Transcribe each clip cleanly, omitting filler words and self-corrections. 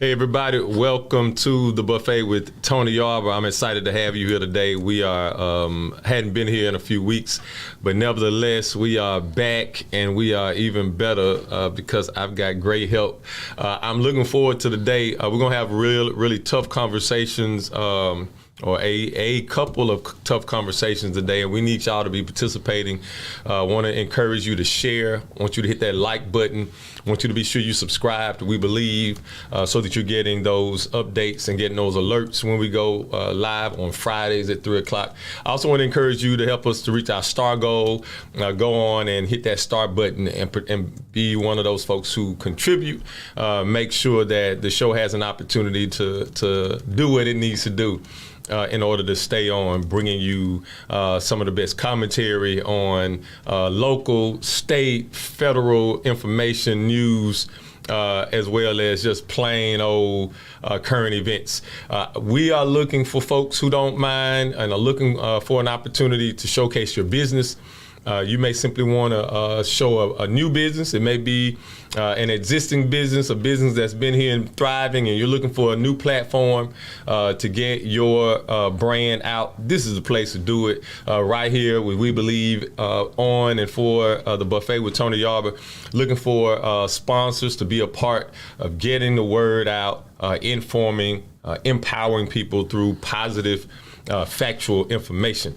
Hey everybody, welcome to the buffet with Tony Yarber. I'm excited to have you here today. We are hadn't been here in a few weeks, but nevertheless we are back and we are even better because I've got great help. I'm looking forward to the day. We're gonna have really tough conversations. Or a couple of tough conversations today, and we need y'all to be participating. Want to encourage you to share. Want you to hit that like button. Want you to be sure you subscribe to We Believe so that you're getting those updates and getting those alerts when we go live on Fridays at 3 o'clock. I also want to encourage you to help us to reach our star goal. Go on and hit that star button and be one of those folks who contribute. Make sure that the show has an opportunity to do what it needs to do. In order to stay on, bringing you some of the best commentary on local, state, federal information, news, as well as just plain old current events. We are looking for folks who don't mind and are looking for an opportunity to showcase your business. You may simply want to show a new business. It may be an existing business, a business that's been here and thriving, and you're looking for a new platform to get your brand out. This is the place to do it right here with We Believe on and for the buffet with Tony Yarber. Looking for sponsors to be a part of getting the word out, informing, empowering people through positive factual information.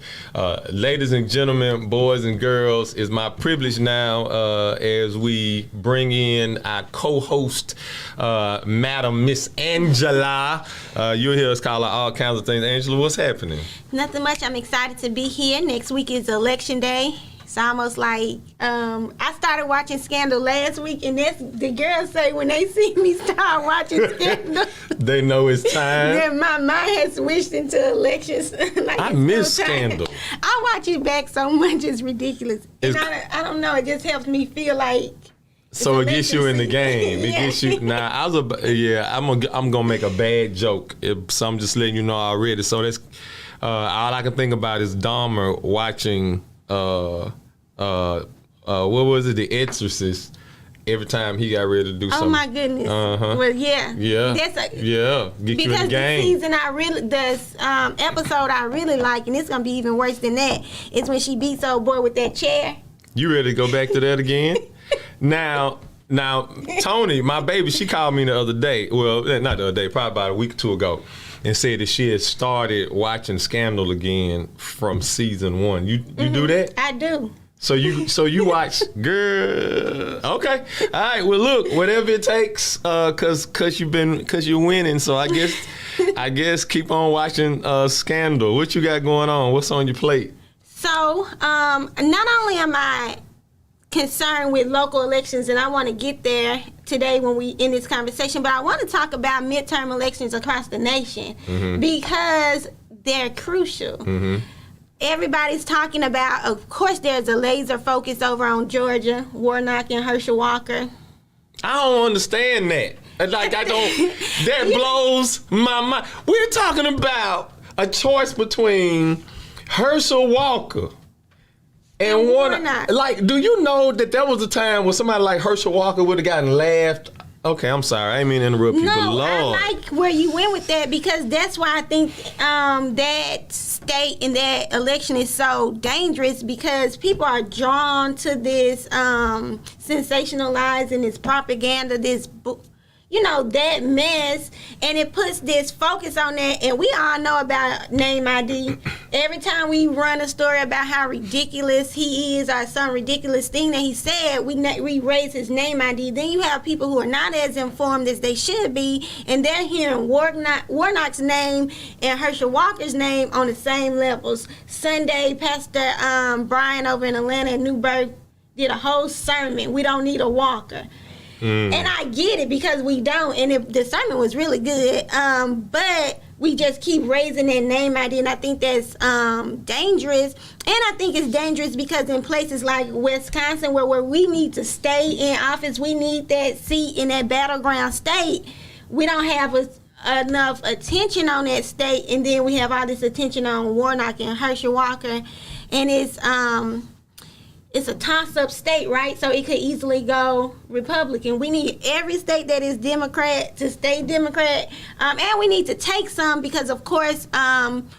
Ladies and gentlemen, boys and girls, it's my privilege now as we bring in our co-host, Madam Miss Angela. You'll hear us call her all kinds of things. Angela, what's happening? Nothing much. I'm excited to be here. Next week is Election Day. It's almost like I started watching Scandal last week, and that's the girls say when they see me start watching Scandal, they know it's time. Then my mind has switched into elections. Like I miss Scandal. I watch it back so much; it's ridiculous. And I don't know. It just helps me feel like. So it gets you in the game. It gets you. Now I'm gonna make a bad joke. So I'm just letting you know already. So that's all I can think about is Dahmer watching. What was it? The Exorcist. Every time he got ready to do something. Oh my goodness. Well, yeah. Yeah. Get you in the game. Because the episode I really like, and it's gonna be even worse than that, is when she beats old boy with that chair. You ready to go back to that again? Now, Tony, my baby, she called me the other day. Well, not the other day, probably about a week or two ago, and said that she had started watching Scandal again from season 1. You do that? I do. So you watch, girl. Okay, all right. Well, look, whatever it takes, cause you're winning. So I guess keep on watching Scandal. What you got going on? What's on your plate? So not only am I concerned with local elections, and I want to get there today when we in this conversation, but I want to talk about midterm elections across the nation because they're crucial. Mm-hmm. Everybody's talking about, of course, there's a laser focus over on Georgia, Warnock and Herschel Walker. I don't understand that. Like, I don't, that blows my mind. We're talking about a choice between Herschel Walker and Warnock. Like, do you know that there was a time when somebody like Herschel Walker would have gotten laughed? Okay, I'm sorry. I didn't mean to interrupt you, but Lord. I like where you went with that because that's why I think that state and that election is so dangerous because people are drawn to this sensationalizing, this propaganda, this that mess, and it puts this focus on that. And we all know about name ID. Every time we run a story about how ridiculous he is or some ridiculous thing that he said, we raise his name ID. Then you have people who are not as informed as they should be, and they're hearing Warnock's name and Herschel Walker's name on the same levels. Sunday, Pastor Brian over in Atlanta and Newburgh did a whole sermon. We don't need a Walker. And I get it because we don't, and the sermon was really good, but we just keep raising that name ID, and I think that's dangerous. And I think it's dangerous because in places like Wisconsin, where we need to stay in office, we need that seat in that battleground state, we don't have enough attention on that state, and then we have all this attention on Warnock and Herschel Walker, and it's a toss-up state, right? So it could easily go Republican. We need every state that is Democrat to stay Democrat, and we need to take some because, of course,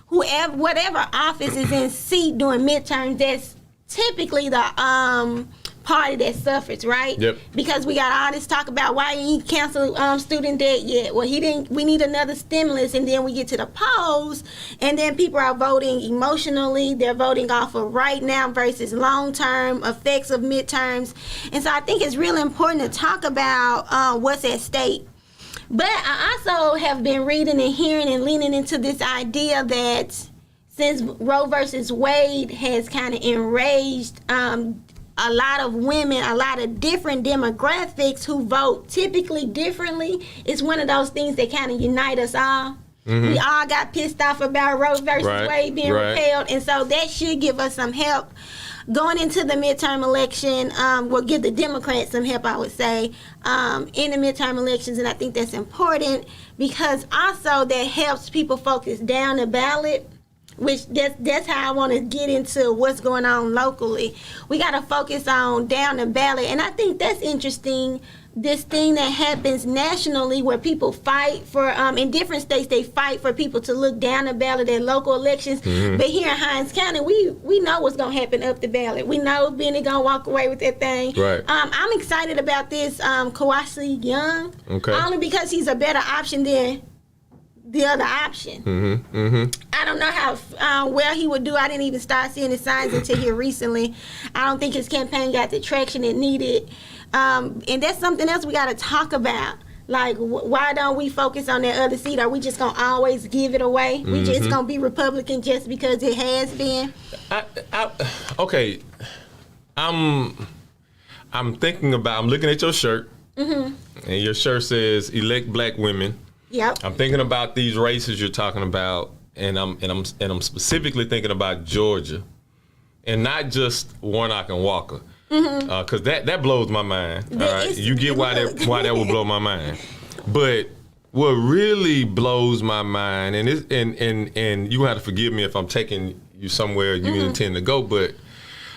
whatever office is in seat during midterms, that's typically the party that suffers, right? Yep. Because we got all this talk about why he canceled student debt yet. Well, he didn't. We need another stimulus, and then we get to the polls, and then people are voting emotionally. They're voting off of right now versus long-term effects of midterms, and so I think it's really important to talk about what's at stake. But I also have been reading and hearing and leaning into this idea that since Roe versus Wade has kind of enraged a lot of women, a lot of different demographics who vote typically differently, it's one of those things that kind of unite us all. Mm-hmm. We all got pissed off about Roe versus Wade being repealed, and so that should give us some help going into the midterm election. Will give the Democrats some help, I would say, in the midterm elections, and I think that's important because also that helps people focus down the ballot, which that's how I want to get into what's going on locally. We got to focus on down the ballot, and I think that's interesting, this thing that happens nationally where people fight for, in different states, they fight for people to look down the ballot at local elections. Mm-hmm. But here in Hinds County, we know what's going to happen up the ballot. We know Benny going to walk away with that thing. Right. I'm excited about this Kawasi Young, only because he's a better option than the other option. Mm-hmm, mm-hmm. I don't know how well he would do. I didn't even start seeing the signs until here recently. I don't think his campaign got the traction it needed. And that's something else we got to talk about. Like, why don't we focus on that other seat? Are we just going to always give it away? Mm-hmm. We just going to be Republican just because it has been? Okay. I'm thinking about, I'm looking at your shirt, mm-hmm. and your shirt says elect black women. Yep. I'm thinking about these races you're talking about, and I'm specifically thinking about Georgia, and not just Warnock and Walker, because that blows my mind. All right, you get why that would blow my mind, but what really blows my mind, and you have to forgive me if I'm taking you somewhere you intend to go, but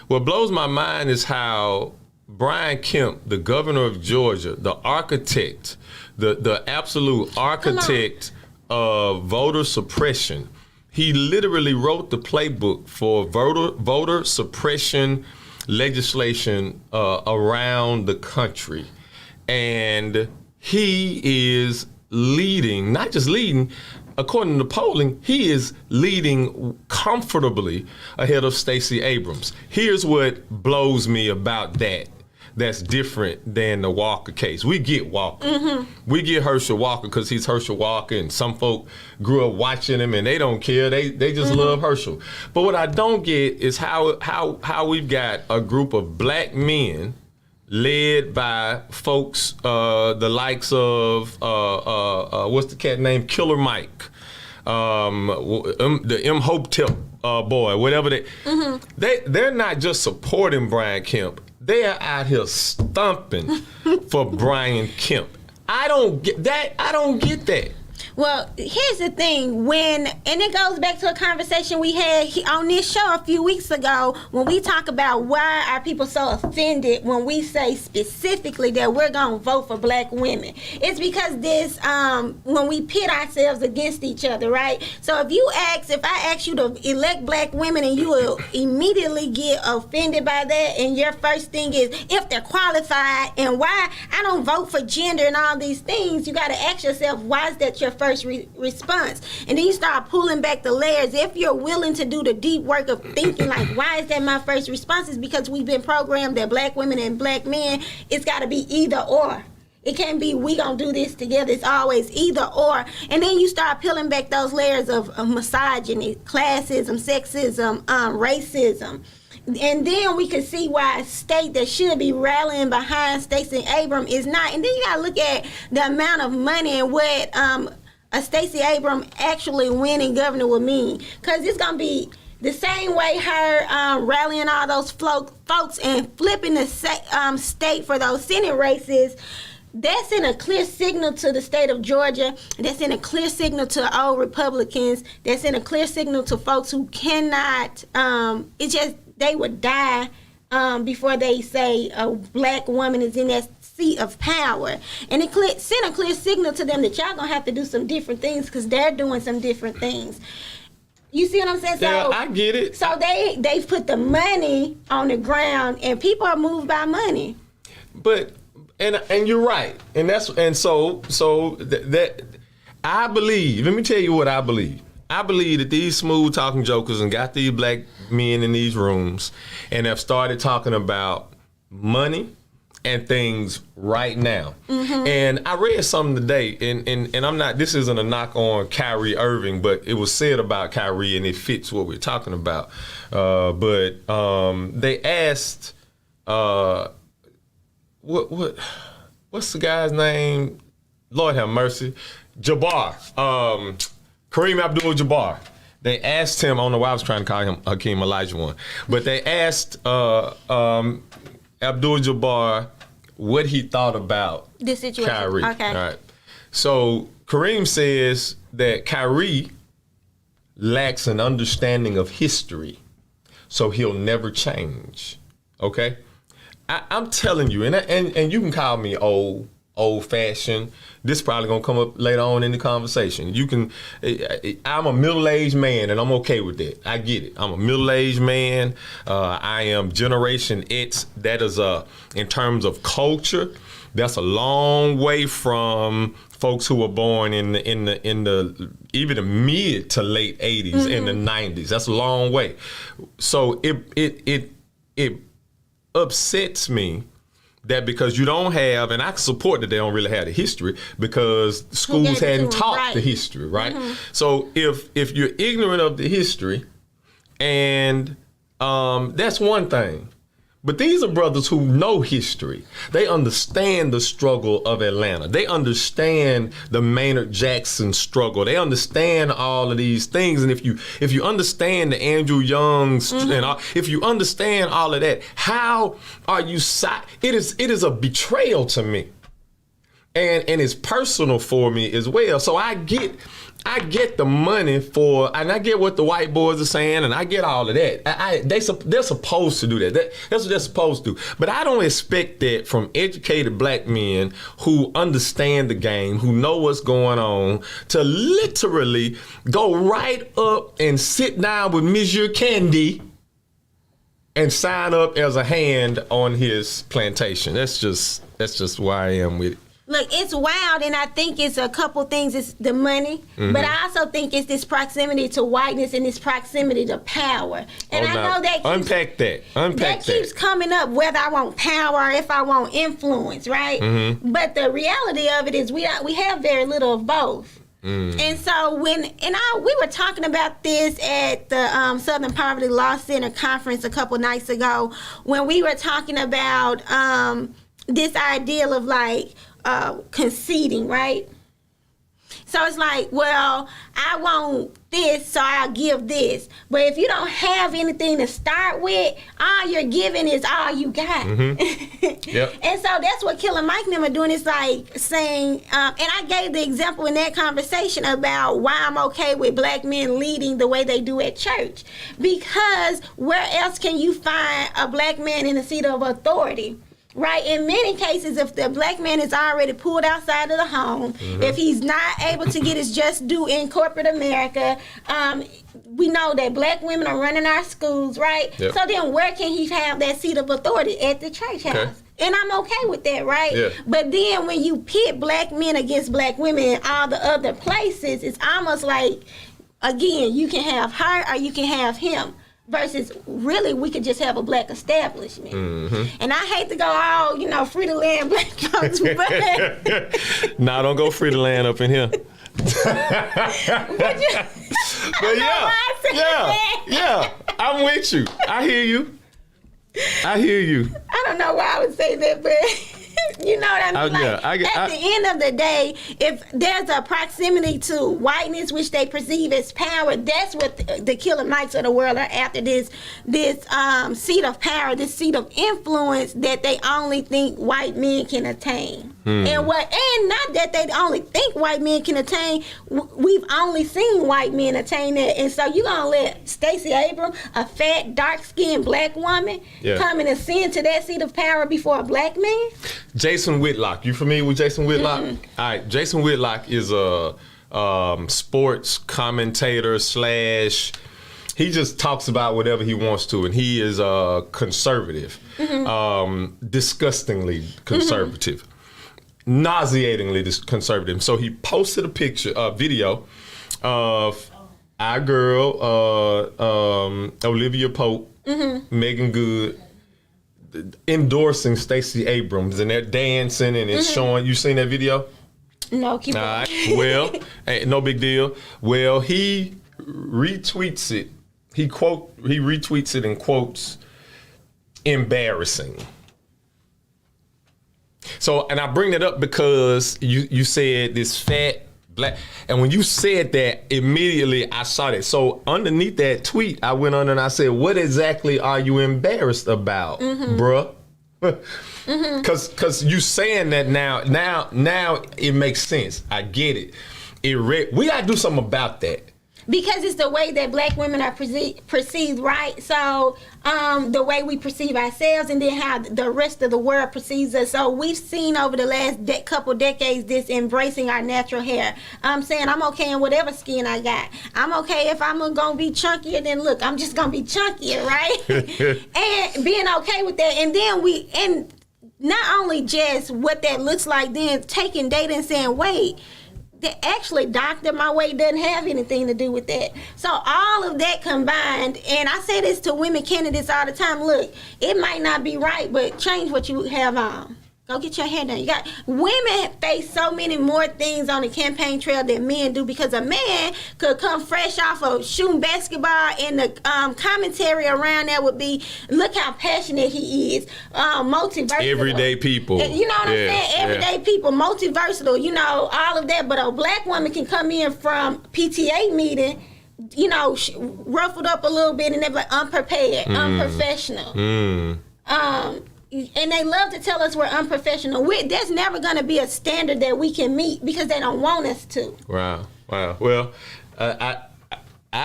what blows my mind is how Brian Kemp, the governor of Georgia, the architect, the absolute architect of voter suppression, he literally wrote the playbook for voter suppression legislation around the country. And he is leading, not just leading, according to polling, he is leading comfortably ahead of Stacey Abrams. Here's what blows me about that. That's different than the Walker case. We get Walker. Mm-hmm. We get Herschel Walker because he's Herschel Walker, and some folk grew up watching him and they don't care. They just love Herschel. But what I don't get is how we've got a group of black men led by folks the likes of what's the cat name? Killer Mike, the M. Hopetep boy, whatever they're not just supporting Brian Kemp. They are out here stumping for Brian Kemp. I don't get that. Well, here's the thing. And it goes back to a conversation we had on this show a few weeks ago when we talk about why are people so offended when we say specifically that we're going to vote for black women. It's because this, when we pit ourselves against each other, right? So if I ask you to elect black women and you will immediately get offended by that, and your first thing is if they're qualified and why I don't vote for gender and all these things, you got to ask yourself, why is that your first response? And then you start pulling back the layers. If you're willing to do the deep work of thinking like, why is that my first response? Is because we've been programmed that black women and black men, it's got to be either or. It can't be we gonna do this together. It's always either or. And then you start peeling back those layers of misogyny, classism, sexism, racism. And then we can see why a state that should be rallying behind Stacey Abrams is not. And then you gotta look at the amount of money and what a Stacey Abrams actually winning governor will mean. Because it's going to be the same way her rallying all those folks and flipping the state for those Senate races. That's in a clear signal to the state of Georgia. That's in a clear signal to old Republicans. That's in a clear signal to folks who cannot, it's just, they would die before they say a black woman is in that seat of power. And it sent a clear signal to them that y'all gonna have to do some different things because they're doing some different things. You see what I'm saying? Yeah, So I get it. So they've put the money on the ground, and people are moved by money. But and you're right, so that I believe. Let me tell you what I believe. I believe that these smooth talking jokers and got these black men in these rooms and have started talking about money and things right now. Mm-hmm. And I read something today, and I'm not, this isn't a knock on Kyrie Irving, but it was said about Kyrie and it fits what we're talking about. But they asked, what's the guy's name? Lord have mercy. Jabbar. Kareem Abdul-Jabbar. They asked him, I don't know why I was trying to call him Hakeem Olajuwon, but they asked Abdul-Jabbar what he thought about this situation. Kyrie. Okay. All right. So Kareem says that Kyrie lacks an understanding of history, so he'll never change. Okay? I'm telling you, and you can call me old-fashioned. This probably gonna come up later on in the conversation. I'm a middle-aged man, and I'm okay with that. I get it. I'm a middle-aged man. I am Generation X. That is in terms of culture, that's a long way from folks who were born in the even the mid to late 80s mm-hmm. and the 90s. That's a long way. So it upsets me that because you don't have, and I support that they don't really have the history because schools hadn't taught the history, right? Mm-hmm. So if you're ignorant of the history, and that's one thing. But these are brothers who know history. They understand the struggle of Atlanta. They understand the Maynard Jackson struggle. They understand all of these things. And if you understand the Andrew Youngs, mm-hmm. and if you understand all of that, how are you? It is a betrayal to me, and it's personal for me as well. So I get the money and I get what the white boys are saying, and I get all of that. They're supposed to do that. That's what they're supposed to do. But I don't expect that from educated black men who understand the game, who know what's going on, to literally go right up and sit down with Monsieur Candy and sign up as a hand on his plantation. That's just where I am with it. Look, it's wild, and I think it's a couple things. It's the money, mm-hmm. but I also think it's this proximity to whiteness and this proximity to power. And I know that keeps coming up, whether I want power or if I want influence, right? Mm-hmm. But the reality of it is we have very little of both. Mm. And so we were talking about this at the Southern Poverty Law Center conference a couple nights ago when we were talking about this ideal of like conceding, right? So it's like, well, I want this, so I'll give this. But if you don't have anything to start with, all you're giving is all you got. Mm-hmm. Yep. And so that's what Killer Mike and them are doing. Is like saying, and I gave the example in that conversation about why I'm okay with black men leading the way they do at church. Because where else can you find a black man in a seat of authority? Right, in many cases, if the black man is already pulled outside of the home, mm-hmm. if he's not able to get his just due in corporate America, we know that black women are running our schools, right? Yep. So then where can he have that seat of authority? At the church house. Okay. And I'm okay with that, right? Yeah. But then when you pit black men against black women in all the other places, it's almost like, again, you can have her or you can have him. Versus, really, we could just have a black establishment. Mm-hmm. And I hate to go all, free to land black folks, but... Nah, don't go free to land up in here. Yeah, I'm with you. I hear you. I don't know why I would say that, but You know what I mean? At the end of the day, if there's a proximity to whiteness, which they perceive as power, that's what the Killer Mikes of the world are after. This seat of power, this seat of influence that they only think white men can attain. And not that they only think white men can attain. We've only seen white men attain that. And so you're gonna let Stacey Abrams, a fat, dark-skinned black woman, come and ascend to that seat of power before a black man? Jason Whitlock, you familiar with Jason Whitlock? All right, Jason Whitlock is a sports commentator / he just talks about whatever he wants to, and he is conservative, disgustingly conservative, nauseatingly conservative. So he posted a video of our girl, Olivia Pope, Megan Good, endorsing Stacey Abrams, and they're dancing and it's showing. You seen that video? No, keep on. All right. Well, no big deal. Well, he retweets it. He retweets it and quotes, "embarrassing." So, and I bring that up because you said this fat black, and when you said that, immediately I saw that. So underneath that tweet, I went on and I said, "What exactly are you embarrassed about, bruh?" Because you saying that now it makes sense. I get it. We gotta do something about that. Because it's the way that black women are perceived, right? So the way we perceive ourselves, and then how the rest of the world perceives us. So we've seen over the last couple decades this embracing our natural hair. I'm saying I'm okay in whatever skin I got. I'm okay if I'm gonna be chunkier, then look, I'm just gonna be chunkier, right? And being okay with that. And then and not only just what that looks like, then taking data and saying, wait, actually doctor, my weight doesn't have anything to do with that. So all of that combined, and I say this to women candidates all the time, look, it might not be right, but change what you have on. Go get your hair done. Women face so many more things on the campaign trail than men do, because a man could come fresh off of shooting basketball, and the commentary around that would be, look how passionate he is, multiversatile. Everyday people. You know what I'm saying? Everyday people, multiversatile, all of that. But a black woman can come in from PTA meeting, ruffled up a little bit, and they're like unprepared, unprofessional. And they love to tell us we're unprofessional. There's never going to be a standard that we can meet because they don't want us to. Wow. Well, I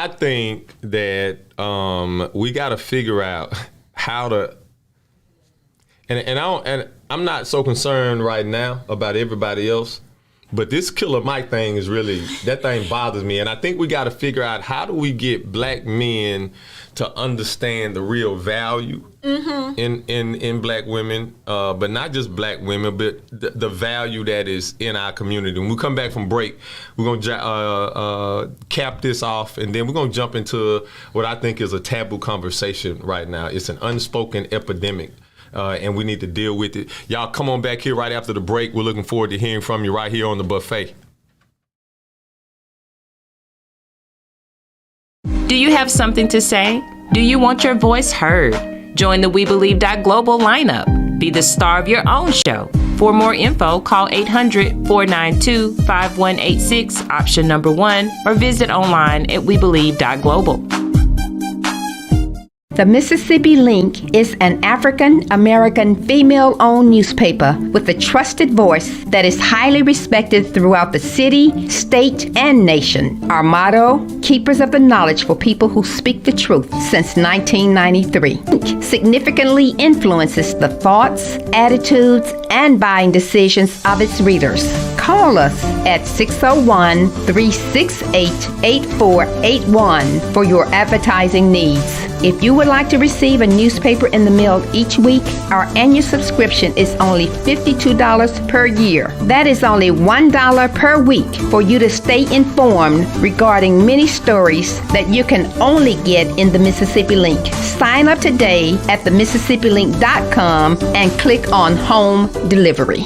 think that we got to figure out how to. And I'm not so concerned right now about everybody else, but this Killer Mike thing is really, that thing bothers me. And I think we got to figure out, how do we get black men to understand the real value in black women, but not just black women, but the value that is in our community. When we come back from break, we're going to cap this off, and then we're going to jump into what I think is a taboo conversation right now. It's an unspoken epidemic. And we need to deal with it. Y'all come on back here right after the break. We're looking forward to hearing from you right here on The Buffet. Do you have something to say? Do you want your voice heard? Join the We Believe Global lineup. Be the star of your own show. For more info, call 800-492-5186, option number 1, or visit online at webelieve.global. The Mississippi Link is an African-American female-owned newspaper with a trusted voice that is highly respected throughout the city, state, and nation. Our motto, keepers of the knowledge for people who speak the truth, since 1993. Link significantly influences the thoughts, attitudes, and buying decisions of its readers. Call us at 601-368-8481 for your advertising needs. If you would like to receive a newspaper in the mail each week, our annual subscription is only $52 per year. That is only $1 per week for you to stay informed regarding many stories that you can only get in the Mississippi Link. Sign up today at themississippiLink.com and click on Home Delivery.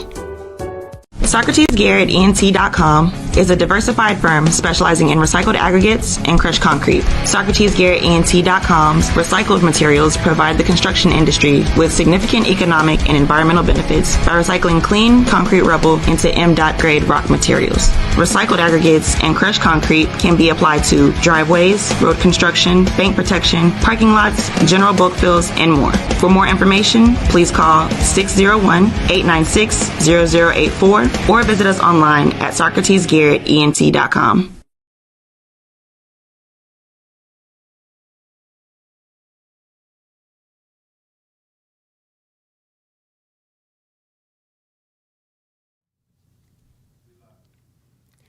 SocratesGarrettNT.com is a diversified firm specializing in recycled aggregates and crushed concrete. SocratesGarrettENT.com's recycled materials provide the construction industry with significant economic and environmental benefits by recycling clean concrete rubble into M.Dot grade rock materials. Recycled aggregates and crushed concrete can be applied to driveways, road construction, bank protection, parking lots, general bulk fills, and more. For more information, please call 601-896-0084 or visit us online at SocratesGarrettENT.com.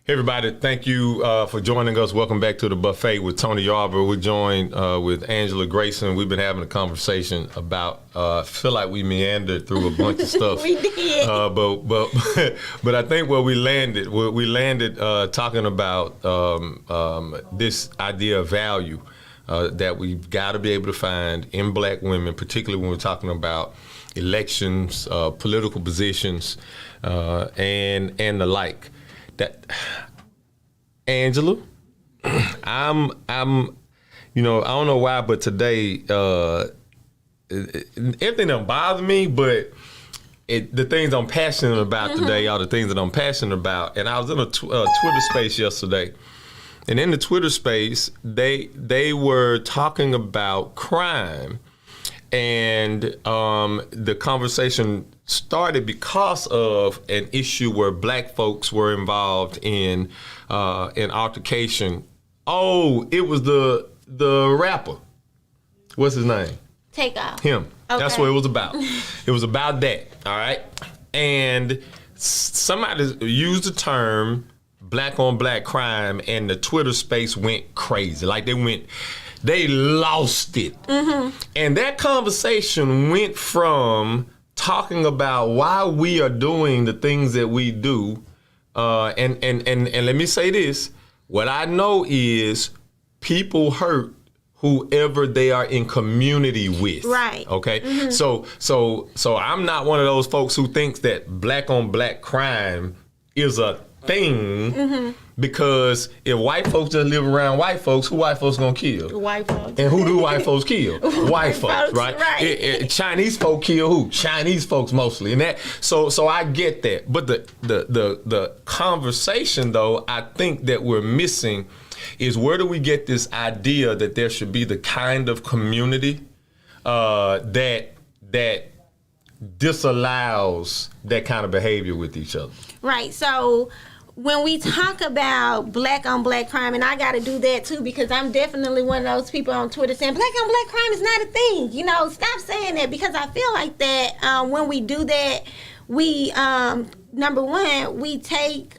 Hey everybody, thank you for joining us. Welcome back to the buffet with Tony Yarber. We're joined with Angela Grayson. We've been having a conversation about, feel like we meandered through a bunch of stuff. We did. But I think where we landed talking about this idea of value that we've got to be able to find in black women, particularly when we're talking about elections, political positions, and the like. That Angela, I'm I don't know why, but today everything don't bother me, but the things I'm passionate about today are the things that I'm passionate about. And I was in a Twitter space yesterday, and in the Twitter space, they were talking about crime, and the conversation started because of an issue where black folks were involved in an altercation. Oh, it was the rapper. What's his name? Takeoff. Him. Okay. That's what it was about. It was about that. All right. And somebody used the term black on black crime, and the Twitter space went crazy. Like they lost it. Mm-hmm. And that conversation went from talking about why we are doing the things that we do, and let me say this: what I know is people hurt whoever they are in community with. Right. Okay. Mm-hmm. So I'm not one of those folks who thinks that black on black crime is a thing. Mm-hmm. Because if white folks just live around white folks, who white folks gonna kill? White folks. And who do white folks kill? White folks, right? Right. Chinese folk kill who? Chinese folks mostly. And that so I get that. But the conversation though, I think that we're missing is where do we get this idea that there should be the kind of community that disallows that kind of behavior with each other. Right. So when we talk about black on black crime, and I got to do that too because I'm definitely one of those people on Twitter saying black on black crime is not a thing. Stop saying that, because I feel like that when we do that, we number one, we take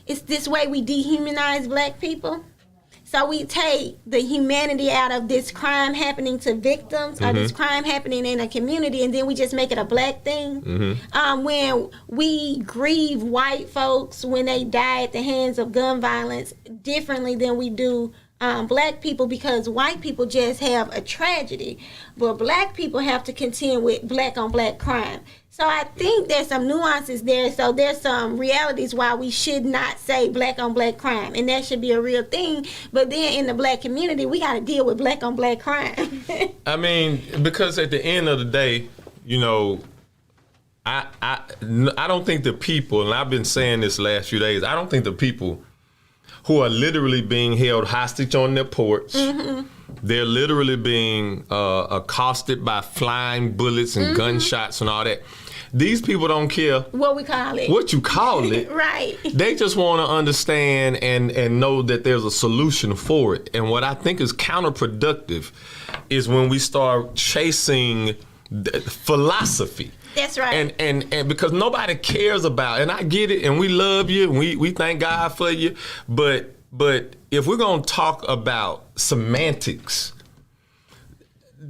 it's this way we dehumanize black people. So we take the humanity out of this crime happening to victims, or this crime happening in a community, and then we just make it a black thing. Mm-hmm. When we grieve white folks when they die at the hands of gun violence differently than we do black people, because white people just have a tragedy, but black people have to contend with black on black crime. So I think there's some nuances there. So there's some realities why we should not say black on black crime, and that should be a real thing. But then in the black community, we got to deal with black on black crime. I mean, because at the end of the day, I don't think the people, and I've been saying this last few days, I don't think the people who are literally being held hostage on their porch, they're literally being accosted by flying bullets and gunshots and all that. These people don't care what we call it, what you call it. Right. They just want to understand and know that there's a solution for it. And what I think is counterproductive is when we start chasing philosophy. That's right. And because nobody cares about, and I get it, and we love you, and we thank God for you, but if we're gonna talk about semantics,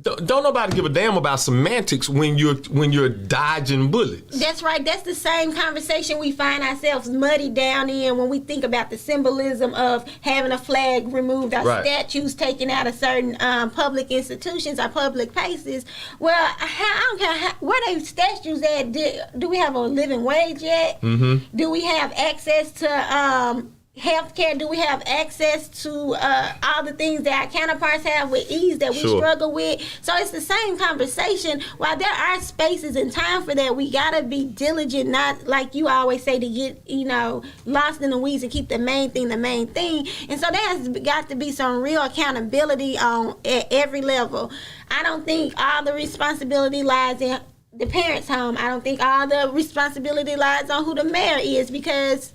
don't nobody give a damn about semantics when you're dodging bullets. That's right. That's the same conversation we find ourselves muddied down in when we think about the symbolism of having a flag removed, or statues taken out of certain public institutions or public places. Well, I don't care where they statues at. Do we have a living wage yet? Mm-hmm. Do we have access to healthcare? Do we have access to all the things that our counterparts have with ease that we struggle with? So it's the same conversation. While there are spaces and time for that, we gotta be diligent, not like you always say, to get lost in the weeds and keep the main thing the main thing. And so there has got to be some real accountability at every level. I don't think all the responsibility lies in the parents' home. I don't think all the responsibility lies on who the mayor is, because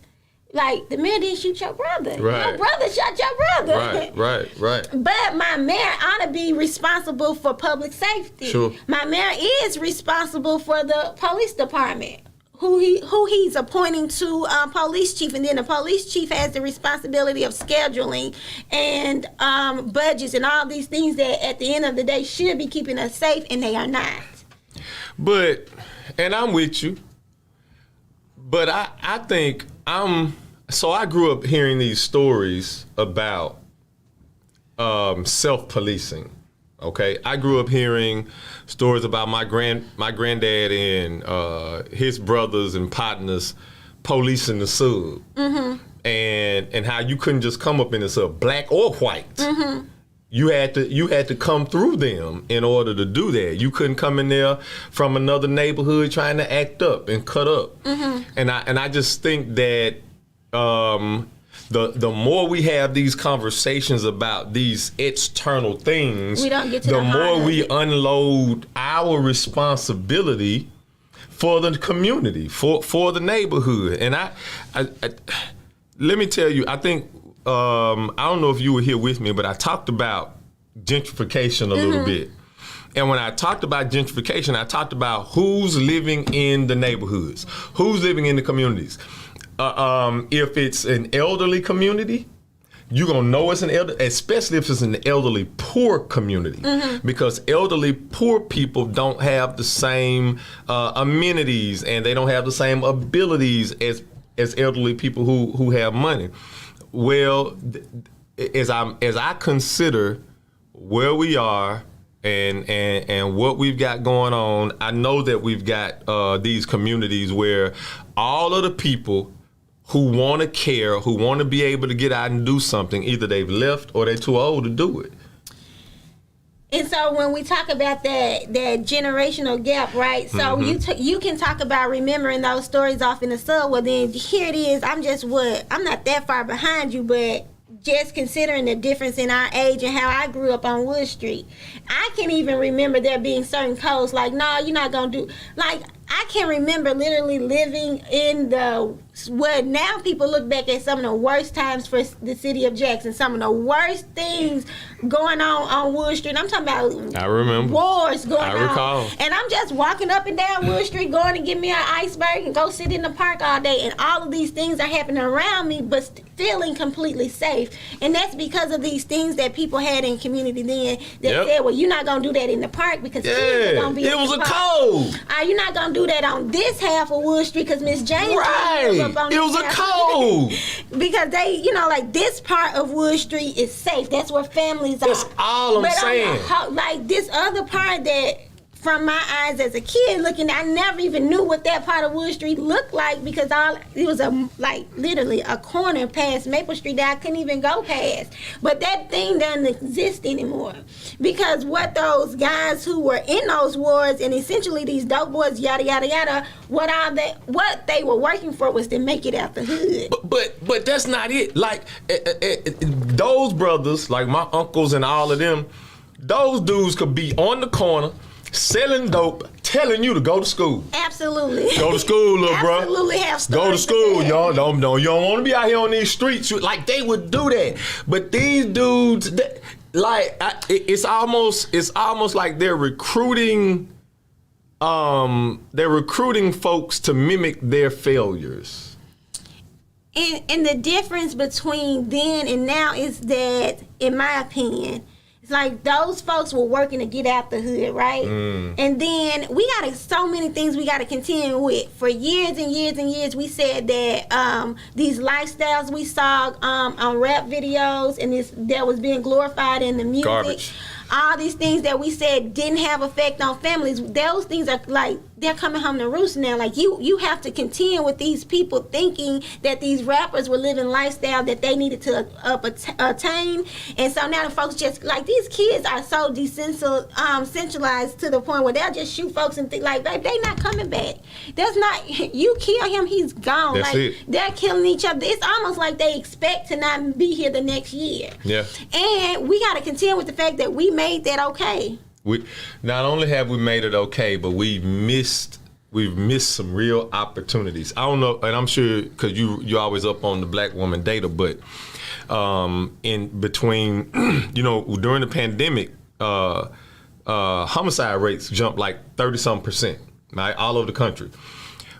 like, the mayor didn't shoot your brother. Right. Your brother shot your brother. Right. But my mayor ought to be responsible for public safety. Sure. My mayor is responsible for the police department, who he's appointing to police chief, and then the police chief has the responsibility of scheduling and budgets and all these things that at the end of the day should be keeping us safe, and they are not. But, and I'm with you, but I think so I grew up hearing these stories about self-policing. Okay, I grew up hearing stories about my granddad and his brothers and partners policing the sub, and how you couldn't just come up in the sub, black or white. Mm-hmm. You had to come through them in order to do that. You couldn't come in there from another neighborhood trying to act up and cut up. Mm-hmm. And I just think that the more we have these conversations about these external things, we don't get to the more we unload our responsibility for the community, for the neighborhood. And I let me tell you, I think. I don't know if you were here with me, but I talked about gentrification a little bit. And when I talked about gentrification, I talked about who's living in the neighborhoods, who's living in the communities. If it's an elderly community, you're going to know it's an elderly, especially if it's an elderly poor community, because elderly poor people don't have the same amenities, and they don't have the same abilities as elderly people who have money. Well, as I consider where we are and what we've got going on, I know that we've got these communities where all of the people who want to care, who want to be able to get out and do something, either they've left or they're too old to do it. And so when we talk about that generational gap, right? So you can talk about remembering those stories off in the sub. Well, then here it is. I'm not that far behind you, but just considering the difference in our age and how I grew up on Wood Street, I can even remember there being certain codes like, no, you're not gonna do. Like, I can remember literally living in what now people look back at some of the worst times for the city of Jackson, some of the worst things going on Wood Street. I'm talking about I remember wars going on. I recall. And I'm just walking up and down Wood Street going to get me an iceberg and go sit in the park all day, and all of these things are happening around me, but feeling completely safe. And that's because of these things that people had in community then that said, well, you're not going to do that in the park because kids are going to be it was a code. You're not going to do that on this half of Wood Street because Miss James it was a code. Because they, like this part of Wood Street is safe. That's where families are. That's all I'm saying. Like this other part that, from my eyes as a kid looking, I never even knew what that part of Wood Street looked like because it was literally a corner past Maple Street that I couldn't even go past. But that thing doesn't exist anymore because what those guys who were in those wars and essentially these dope boys, yada yada yada, what they were working for was to make it out the hood. But that's not it. Like those brothers, like my uncles and all of them, those dudes could be on the corner selling dope, telling you to go to school. Absolutely. Go to school, little bro. Absolutely have stories. Go to school, y'all. You don't want to be out here on these streets. Like, they would do that. But these dudes, it's almost like they're recruiting folks to mimic their failures. And the difference between then and now is that, in my opinion, It's like those folks were working to get out the hood, right? And then we got so many things we got to contend with. For years and years and years, we said that these lifestyles we saw on rap videos and that was being glorified in the music. Garbage. All these things that we said didn't have effect on families, those things are like, they're coming home to roost now. Like, you have to contend with these people thinking that these rappers were living lifestyle that they needed to attain. And so now the folks just, like, these kids are so centralized to the point where they'll just shoot folks and think, like, babe, they not coming back. That's not, you kill him, he's gone. That's like, it. They're killing each other. It's almost like they expect to not be here the next year. Yeah. And we got to contend with the fact that we made that okay. We not only have we made it okay, but we've missed some real opportunities. I don't know, and I'm sure because you're always up on the black woman data, but in between, during the pandemic, homicide rates jumped like 30-some%, right, all over the country.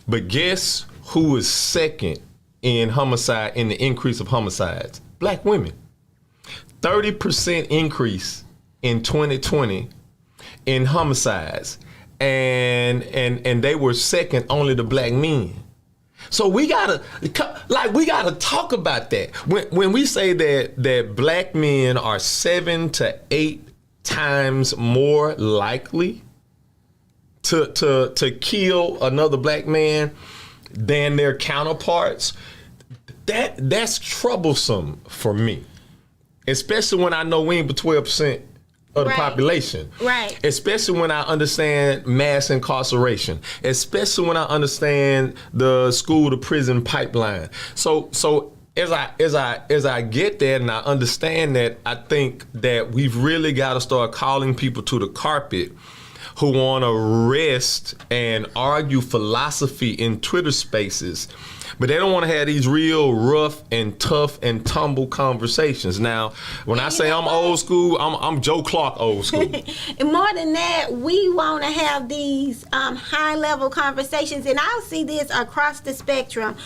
But guess who is second in homicide, in the increase of homicides? Black women. 30% increase in 2020 in homicides, and they were second only to black men. So we gotta talk about that. When we say that black men are 7 to 8 times more likely to kill another black man than their counterparts, that's troublesome for me. Especially when I know we ain't but 12% of the population. Right. Especially when I understand mass incarceration. Especially when I understand the school to prison pipeline. So as I get that and I understand that, I think that we've really got to start calling people to the carpet who want to rest and argue philosophy in Twitter spaces, but they don't want to have these real rough and tough and tumble conversations. Now, when I say I'm old school, I'm Joe Clark old school. And more than that, we want to have these high-level conversations, and I'll see this across the spectrum.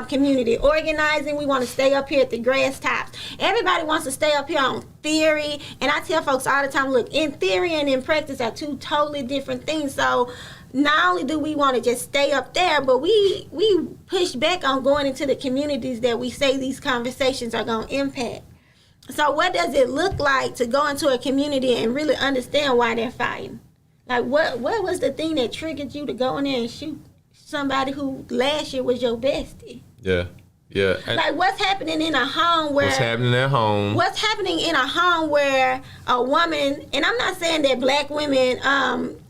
Community organizing, we want to stay up here at the grass tops. Everybody wants to stay up here on theory, and I tell folks all the time, look, in theory and in practice are two totally different things. So not only do we want to just stay up there, but we push back on going into the communities that we say these conversations are going to impact. So what does it look like to go into a community and really understand why they're fighting? Like, what was the thing that triggered you to go in there and shoot somebody who last year was your bestie? Yeah. Yeah. Like, what's happening in a home where... What's happening at home? What's happening in a home where a woman... And I'm not saying that black women,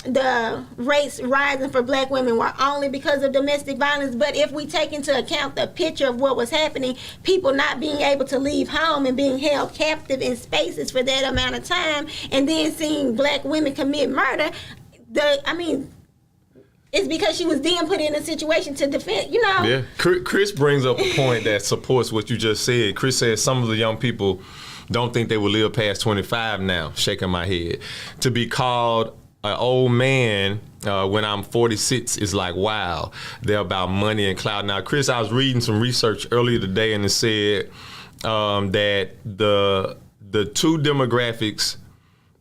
the rates rising for black women were only because of domestic violence, but if we take into account the picture of what was happening, people not being able to leave home and being held captive in spaces for that amount of time, and then seeing black women commit murder, it's because she was then put in a situation to defend, Yeah. Chris brings up a point that supports what you just said. Chris says some of the young people don't think they will live past 25 now, shaking my head. To be called an old man when I'm 46 is like, wow, they're about money and clout. Now, Chris, I was reading some research earlier today, and it said that the two demographics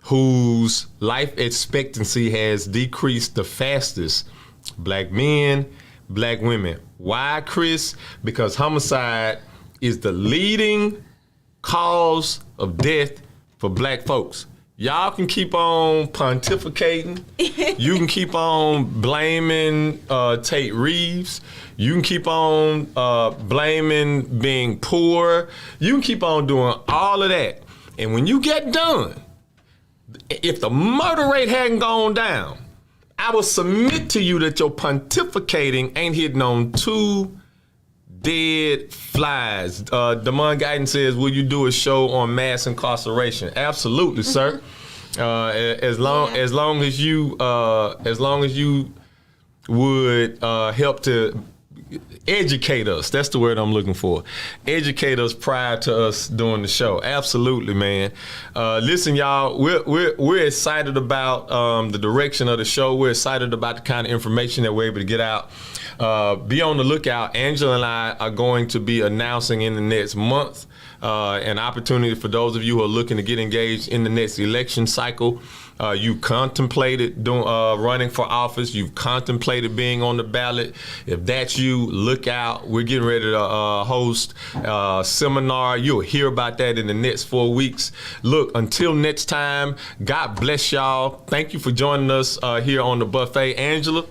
whose life expectancy has decreased the fastest: black men, black women. Why, Chris? Because homicide is the leading cause of death for black folks. Y'all can keep on pontificating. You can keep on blaming Tate Reeves. You can keep on blaming being poor. You can keep on doing all of that. And when you get done, if the murder rate hadn't gone down, I will submit to you that your pontificating ain't hitting on 2 dead flies. Damon Guyton says, will you do a show on mass incarceration? Absolutely, sir. As long as you would help to educate us. That's the word I'm looking for. Educate us prior to us doing the show. Absolutely, man. Listen, y'all, we're excited about the direction of the show. We're excited about the kind of information that we're able to get out. Be on the lookout. Angela and I are going to be announcing in the next month an opportunity for those of you who are looking to get engaged in the next election cycle. You contemplated running for office. You've contemplated being on the ballot. If that's you, look out. We're getting ready to host a seminar. You'll hear about that in the next 4 weeks. Look, until next time, God bless y'all. Thank you for joining us here on the buffet. Angela?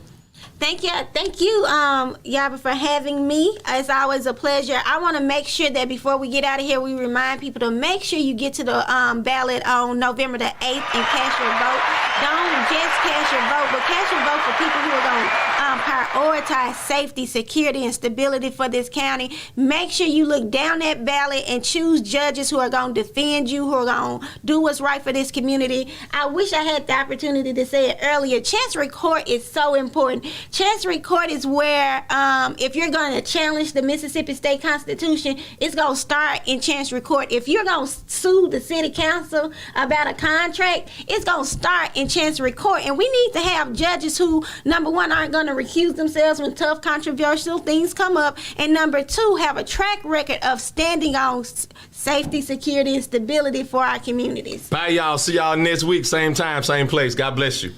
Thank you, Yarber, for having me. It's always a pleasure. I want to make sure that before we get out of here, we remind people to make sure you get to the ballot on November the 8th and cast your vote. Don't just cast your vote, but cast your vote for people who are going to prioritize safety, security, and stability for this county. Make sure you look down that ballot and choose judges who are going to defend you, who are going to do what's right for this community. I wish I had the opportunity to say it earlier. Chancery Court is so important. Chancery Court is where if you're going to challenge the Mississippi State Constitution, it's going to start in Chancery Court. If you're going to sue the city council about a contract, it's going to start in Chancery Court. And we need to have judges who, number one, aren't going to recuse themselves when tough, controversial things come up, and number two, have a track record of standing on safety, security, and stability for our communities. Bye, y'all. See y'all next week, same time, same place. God bless you.